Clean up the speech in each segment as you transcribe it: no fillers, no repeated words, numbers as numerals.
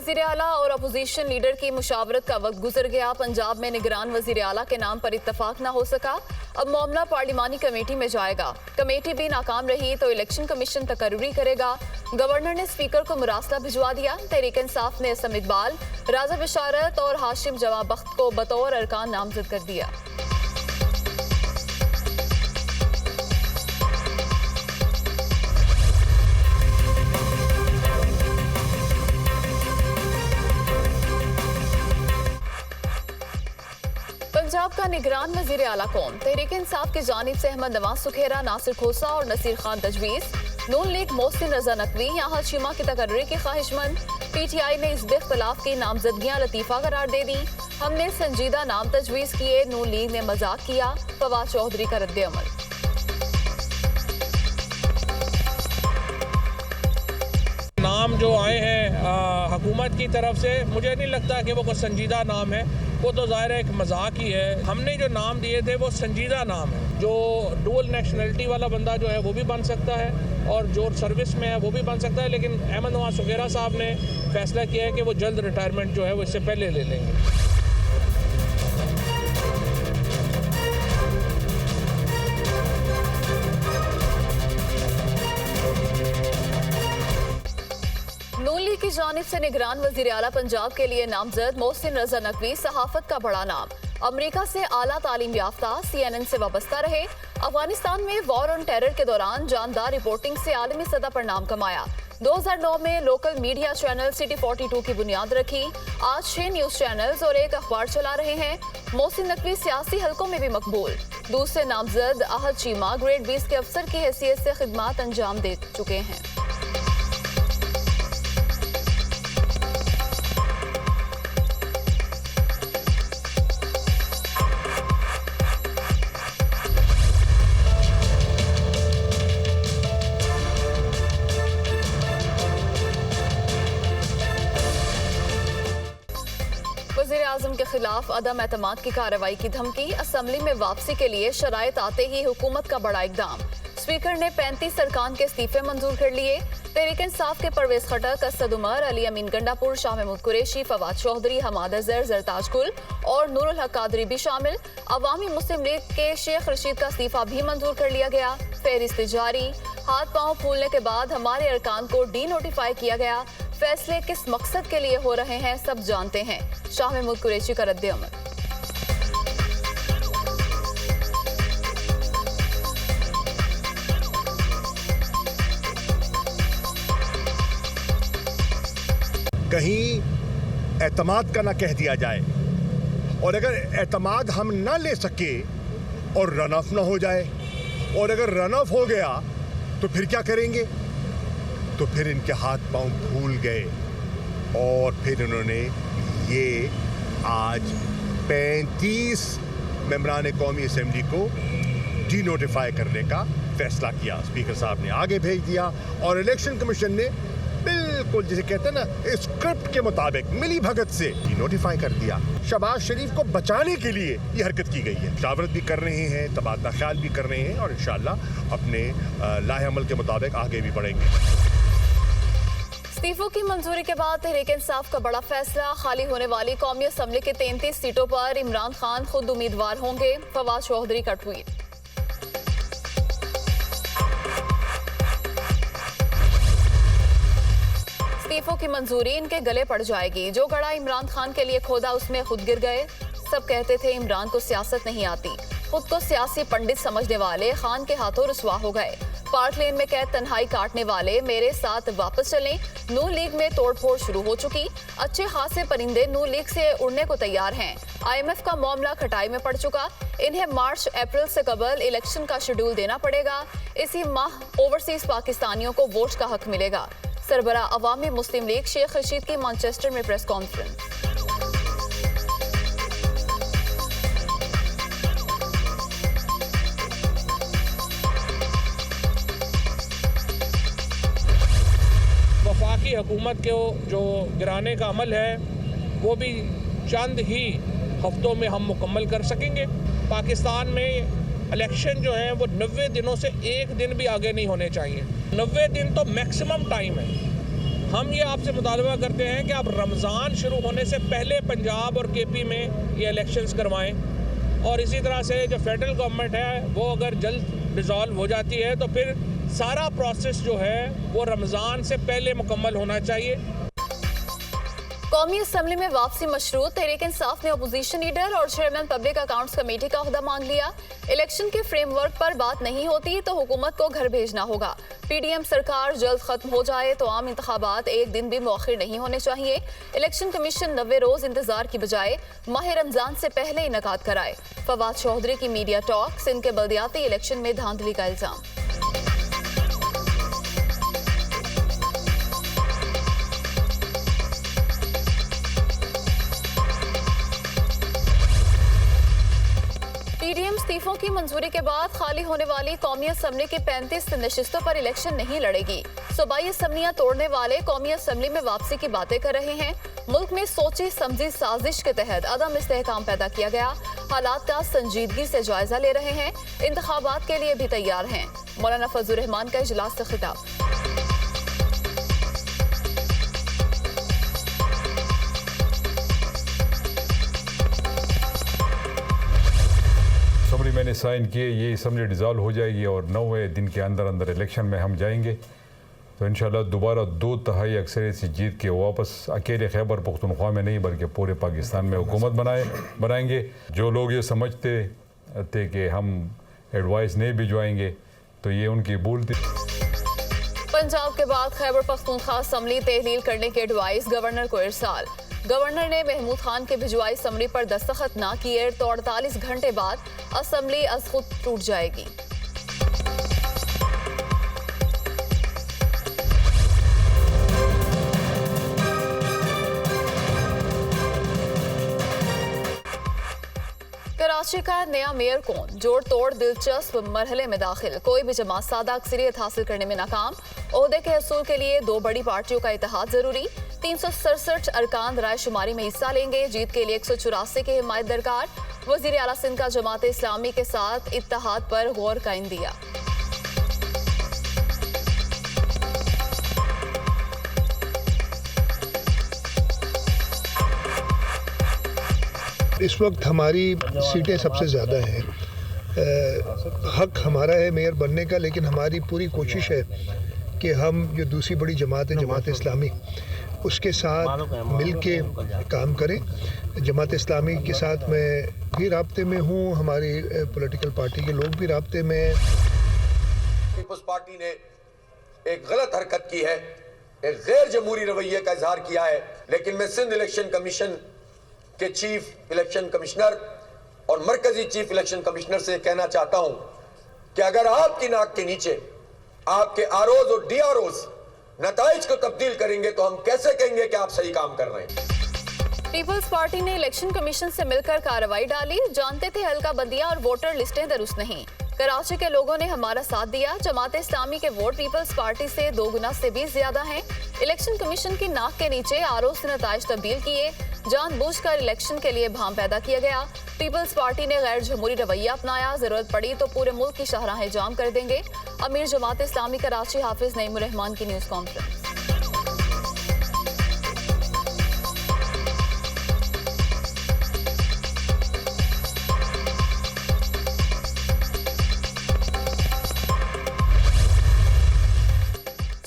वज़ीर आला और अपोजिशन लीडर की मुशावरत का वक्त गुजर गया। पंजाब में निगरान वज़ीर आला के नाम पर इत्तफाक न हो सका। अब मामला पार्लिमानी कमेटी में जाएगा। कमेटी भी नाकाम रही तो इलेक्शन कमीशन तकर्री करेगा। गवर्नर ने स्पीकर को मुरासला भिजवा दिया। तहरीक इंसाफ ने असम इकबाल, राजा बिशारत और हाशिम जमा बख्त को बतौर अरकान नामजद कर दिया। पंजाब का निगरान वज़ीर आला कौन? तहरीक इंसाफ की जानिब से अहमद नवाज सुखेरा, नासिर खोसा और नसीर खान तजवीज़। नून लीग मोहसिन रजा नकवी यहाँ शीमा की तकर्री की ख्वाहिशमंद। PTI ने इस इख्तलाफ की नामजदगियाँ लतीफ़ा करार दे दी। हमने संजीदा नाम तजवीज़ किए, नून लीग ने मजाक किया। फवाद चौधरी का रद्द-ए-अमल। नाम जो आए हैं हुकूमत की तरफ से, मुझे नहीं लगता कि वो कोई संजीदा नाम है। वो तो ज़ाहिर है एक मजाक ही है। हमने जो नाम दिए थे वो संजीदा नाम है। जो डुअल नेशनलिटी वाला बंदा जो है वो भी बन सकता है और जो सर्विस में है वो भी बन सकता है। लेकिन अहमद नवाज सुखेरा साहब ने फैसला किया है कि वो जल्द रिटायरमेंट जो है वो इससे पहले ले लेंगे। नून लीग की जानिब से निगरान वज़ीर आला पंजाब के लिए नामजद मोहसिन रजा नकवी सहाफत का बड़ा नाम। अमेरिका से आला तालीम याफ्ता, CNN से वाबस्ता रहे। अफगानिस्तान में वॉर ऑन टेरर के दौरान जानदार रिपोर्टिंग से आलमी सतह पर नाम कमाया। 2009 में लोकल मीडिया चैनल सिटी 42 की बुनियाद रखी। आज 6 न्यूज चैनल्स और 1 अखबार चला रहे हैं। मोहसिन नकवी सियासी हलकों में भी मकबूल। दूसरे नामजद अहद चीमा ग्रेड 20 के अफसर की हैसियत से खिदमात अंजाम दे चुके हैं। वज़ीर आज़म के खिलाफ अदम एतमाद की कार्रवाई की धमकी। असम्बली में वापसी के लिए शराइत आते ही हुकूमत का बड़ा इकदाम। स्पीकर ने 35 अरकान के इस्तीफे मंजूर कर लिए। तहरीक इंसाफ के परवेज खटक, असद उमर, अली अमीन गंडापुर, शाह महमूद कुरैशी, फवाद चौधरी, हमाद अजहर, जरताज गुल और नूरुल हक कादरी भी शामिल। अवामी मुस्लिम लीग के शेख रशीद का इस्तीफा भी मंजूर कर लिया गया। फहरिस्त जारी। हाथ पांव फूलने के बाद हमारे अरकान को डी नोटिफाई किया गया। फैसले किस मकसद के लिए हो रहे हैं सब जानते हैं। शाह महमूद कुरैशी का रद्द-ए-अमल। कहीं एतमाद का ना कह दिया जाए, और अगर एतमाद हम ना ले सके और रन ऑफ ना हो जाए, और अगर रन ऑफ हो गया तो फिर क्या करेंगे? तो फिर इनके हाथ पांव फूल गए और फिर इन्होंने ये आज 35 मेंबरान कौमी असेंबली को डी नोटिफाई करने का फैसला किया। स्पीकर साहब ने आगे भेज दिया और इलेक्शन कमीशन ने बिल्कुल जिसे कहते हैं ना स्क्रिप्ट के मुताबिक मिली भगत से डी नोटिफाई कर दिया। शहबाज शरीफ को बचाने के लिए ये हरकत की गई है। मुशावरत भी कर रहे हैं, तबादला ख्याल भी कर रहे हैं और इंशाअल्लाह अपने लाहे-अमल के मुताबिक आगे भी बढ़ेंगे। इस्तीफों की मंजूरी के बाद तहरीक इंसाफ का बड़ा फैसला। खाली होने वाली कौमी असम्बली के 33 सीटों पर इमरान खान खुद उम्मीदवार होंगे। फवाद चौधरी का ट्वीट। इस्तीफों की मंजूरी इनके गले पड़ जाएगी। जो गड़ा इमरान खान के लिए खोदा उसमें खुद गिर गए। सब कहते थे इमरान को सियासत नहीं आती। खुद को सियासी पंडित समझने वाले खान के हाथों रुसवा हो गए। पार्क लेन में कैद तन्हाई काटने वाले मेरे साथ वापस चलें। नून लीग में तोड़फोड़ शुरू हो चुकी। अच्छे खासे परिंदे नून लीग से उड़ने को तैयार हैं। IMF का मामला खटाई में पड़ चुका। इन्हें मार्च अप्रैल से कबल इलेक्शन का शेड्यूल देना पड़ेगा। इसी माह ओवरसीज पाकिस्तानियों को वोट का हक मिलेगा। सरबरा अवामी मुस्लिम लीग शेख रशीद की मैनचेस्टर में प्रेस कॉन्फ्रेंस। वफाकी हुकूमत को जो गिराने का अमल है वो भी चंद ही हफ्तों में हम मुकम्मल कर सकेंगे। पाकिस्तान में इलेक्शन जो है वो 90 दिनों से एक दिन भी आगे नहीं होने चाहिए। 90 दिन तो मैक्सिमम टाइम है। हम ये आपसे मुतालबा करते हैं कि आप रमज़ान शुरू होने से पहले पंजाब और केपी में ये इलेक्शंस करवाएं और इसी तरह से जो फेडरल गवर्नमेंट है वो अगर जल्द डिज़ोल्व हो जाती है तो फिर सारा प्रोसेस जो है वो रमज़ान से पहले मुकम्मल होना चाहिए। कौमी असम्बली में वापसी मशरूत, तहरीक इंसाफ ने अपोजिशन लीडर और चेयरमैन पब्लिक अकाउंट्स कमेटी का ओहदा मांग लिया। इलेक्शन के फ्रेमवर्क पर बात नहीं होती तो हुकूमत को घर भेजना होगा। पीडीएम सरकार जल्द खत्म हो जाए तो आम इंतखाबात एक दिन भी मौखिर नहीं होने चाहिए। इलेक्शन कमीशन 90 रोज इंतजार की बजाय माह रमजान से पहले इनेकाद कराए। फवाद चौधरी की मीडिया टॉक, सिंध के बल्दियाती इलेक्शन में धांधली का इल्जाम। पीडीएम इस्तीफों की मंजूरी के बाद खाली होने वाली कौमी असम्बली की 35 नशिस्तों पर इलेक्शन नहीं लड़ेगी। सूबाई असम्बलियां तोड़ने वाले कौमी असम्बली में वापसी की बातें कर रहे हैं। मुल्क में सोची समझी साजिश के तहत अदम इस्तेहकाम पैदा किया गया। हालात का संजीदगी से जायजा ले रहे हैं। इंतखाबात के लिए भी तैयार हैं। मौलाना फजलुर रहमान का इजलास से खिताब। असम्बली मैंने साइन किए, ये असम्बली डिज़ोल्व हो जाएगी और 9वें दिन के अंदर अंदर इलेक्शन में हम जाएंगे तो इंशाल्लाह दोबारा 2/3 अक्सरियत से जीत के वापस अकेले खैबर पख्तूनख्वा में नहीं बल्कि पूरे पाकिस्तान में हुकूमत बनाएंगे। जो लोग ये समझते थे कि हम एडवाइस नहीं भिजवाएंगे तो ये उनकी भूल थी। पंजाब के बाद खैबर पख्तूनख्वा असम्बली तहलील करने की एडवाइस गवर्नर को इरसाल। गवर्नर ने महमूद खान के भिजवाई असम्बली पर दस्तखत ना किए तो 48 घंटे बाद असम्बली अज खुद टूट जाएगी। कराची का नया मेयर कौन? जोड़ तोड़ दिलचस्प मरहले में दाखिल। कोई भी जमात सादा अक्सरियत हासिल करने में नाकाम। ओहदे के हसूल के लिए 2 बड़ी पार्टियों का इत्तेहाद जरूरी। 367 अरकान राय शुमारी में हिस्सा लेंगे। जीत के लिए 184 की हिमायत दरकार। वजीर आला सिंध का जमात इस्लामी के साथ इत्तेहाद पर गौर का इंदिया। इस वक्त हमारी सीटें सबसे ज़्यादा हैं। हक हमारा है मेयर बनने का, लेकिन हमारी पूरी कोशिश है कि हम जो दूसरी बड़ी जमात है जमात इस्लामी उसके साथ मिल के काम करें। जमात इस्लामी के साथ मैं भी राब्ते में हूँ, हमारी पॉलिटिकल पार्टी के लोग भी राब्ते में हैं। पीपल्स पार्टी ने एक गलत हरकत की है, एक गैर जमहूरी रवैये का इजहार किया है, लेकिन मैं सिंध इलेक्शन कमीशन के चीफ इलेक्शन कमिश्नर और मरकजी चीफ इलेक्शन कमिश्नर से कहना चाहता हूं कि अगर आपकी नाक के नीचे आपके आरओज और डीआरओज नताइज को तब्दील करेंगे तो हम कैसे कहेंगे कि आप सही काम कर रहे हैं। पीपल्स पार्टी ने इलेक्शन कमीशन से मिलकर कार्रवाई डाली। जानते थे हल्का बंदियां और वोटर लिस्टें दुरुस्त नहीं। कराची के लोगों ने हमारा साथ दिया। जमात इस्लामी के वोट पीपल्स पार्टी से 2 गुना से भी ज्यादा हैं। इलेक्शन कमीशन की नाक के नीचे आरओ से नताइज तब्दील किए। जानबूझकर इलेक्शन के लिए भाम पैदा किया गया। पीपल्स पार्टी ने गैर जमहूरी रवैया अपनाया। जरूरत पड़ी तो पूरे मुल्क की शाहराहें जाम कर देंगे। अमीर जमात इस्लामी कराची हाफिज नईमुर रहमान की न्यूज कॉन्फ्रेंस।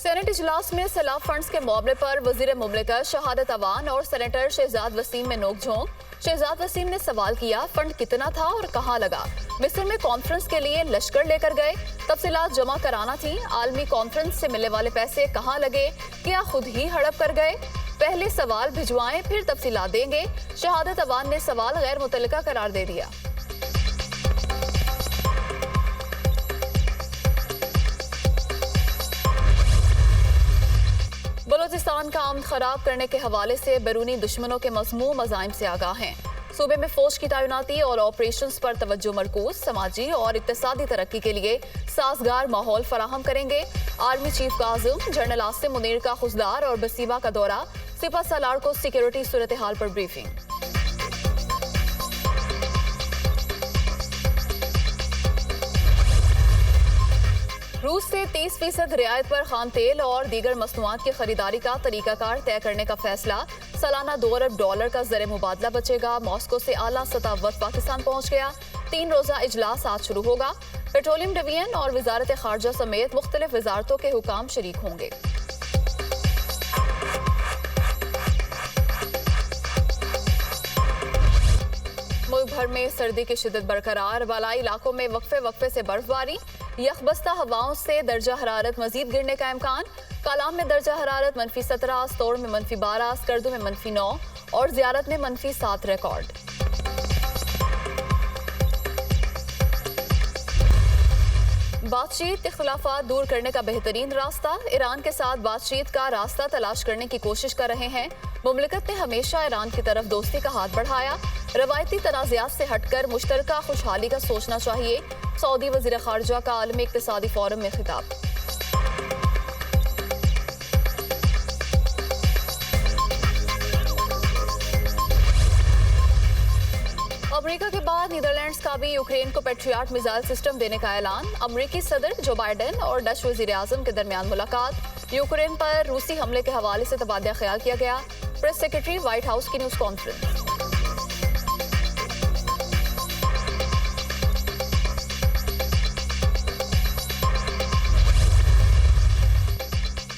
सेनेट इजलास में सैलाब फंड्स के मामले पर वजीर मुमलिकत शहादत अवान और सेनेटर शहजाद वसीम में नोकझोंक। शहजाद वसीम ने सवाल किया, फंड कितना था और कहां लगा? मिस्र में कॉन्फ्रेंस के लिए लश्कर लेकर गए, तफसीलात जमा कराना थी। आलमी कॉन्फ्रेंस से मिलने वाले पैसे कहां लगे? क्या खुद ही हड़प कर गए? पहले सवाल भिजवाएं फिर तफसीलात देंगे। शहादत अवान ने सवाल गैर मुतल्लिका करार दे दिया। बलूचिस्तान का अमन खराब करने के हवाले से बैरूनी दुश्मनों के मज़मूम अज़ाइम से आगाह हैं। सूबे में फौज की तैनाती और ऑपरेशंस पर तवज्जो मरकूज, समाजी और इक्तिसादी तरक्की के लिए साजगार माहौल फराहम करेंगे। Army chief Kazim general Asim Munir का खुजदार और बसीबा का दौरा। सिपा सालार को सिक्योरिटी सूरत हाल पर ब्रीफिंग। रूस से 30% रियायत पर खाम तेल और दीगर मसनूआत की खरीदारी का तरीकाकार तय करने का फैसला। सालाना $2 अरब का ज़र मुबादला बचेगा। मॉस्को से आला सतह वफ़द पाकिस्तान पहुंच गया। 3 रोज़ा इजलास आज शुरू होगा। पेट्रोलियम डिवीजन और वजारत खारजा समेत मुख्तलिफ वजारतों के हुकाम शरीक होंगे। मुल्क भर में सर्दी की शिद्दत बरकरार। बालाई इलाकों में वक्फे से बर्फबारी। यखबस्ता हवाओं से दर्जा हरारत मजीद गिरने का इम्कान। कालाम में दर्जा हरारत -17, स्तोड़ में -12, स्कर्दू में -9 और ज़ियारत में -7 रिकॉर्ड। बातचीत इख्तिलाफात दूर करने का बेहतरीन रास्ता। ईरान के साथ बातचीत का रास्ता तलाश करने की कोशिश कर रहे हैं। मुमलिकत ने हमेशा ईरान की तरफ दोस्ती का हाथ बढ़ाया। रवायती तनाज़ात से हटकर मुश्तरका खुशहाली का सोचना चाहिए। सऊदी वज़ीर खारजा का आलमी इक़्तिसादी फोरम में खिताब। अमेरिका के बाद नीदरलैंड्स का भी यूक्रेन को पेट्रियाट मिसाइल सिस्टम देने का ऐलान। अमेरिकी सदर जो बाइडेन और डच वज़ीर आज़म के दरमियान मुलाकात। यूक्रेन पर रूसी हमले के हवाले से तबादला ख्याल किया गया। प्रेस सेक्रेटरी व्हाइट हाउस की न्यूज़ कॉन्फ्रेंस।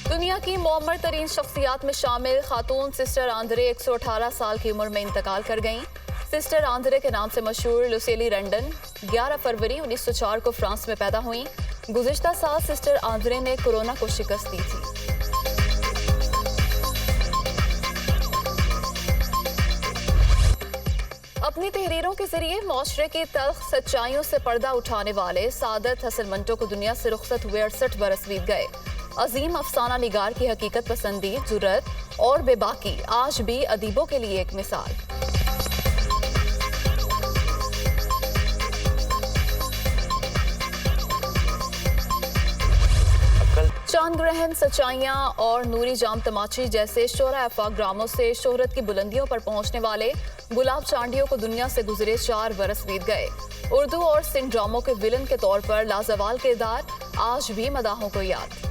दुनिया की मुअम्मर तरीन शख्सियात में शामिल खातून सिस्टर आंद्रे 118 साल की उम्र में इंतकाल कर गईं। सिस्टर आंद्रे के नाम से मशहूर लुसेली रेंडन 11 फरवरी 1904 को फ्रांस में पैदा हुई। गुज़िश्ता साल सिस्टर आंद्रे ने कोरोना को शिकस्त दी थी। अपनी तहरीरों के जरिए माशरे की तल्ख सच्चाइयों से पर्दा उठाने वाले सादत हसन मंटो को दुनिया से रुखसत हुए 68 बरस बीत गए। अजीम अफसाना निगार की हकीकत पसंदी, जुर्रत और बेबाकी आज भी अदीबों के लिए एक मिसाल। चांद ग्रहण, सच्चाइयां और नूरी जाम तमाची जैसे शोरा अफाग्रामों से शोहरत की बुलंदियों पर पहुंचने वाले गुलाब चांडियों को दुनिया से गुजरे 4 बरस बीत गए। उर्दू और सिंध ड्रामों के विलन के तौर पर लाजवाल किरदार आज भी मदाहों को याद।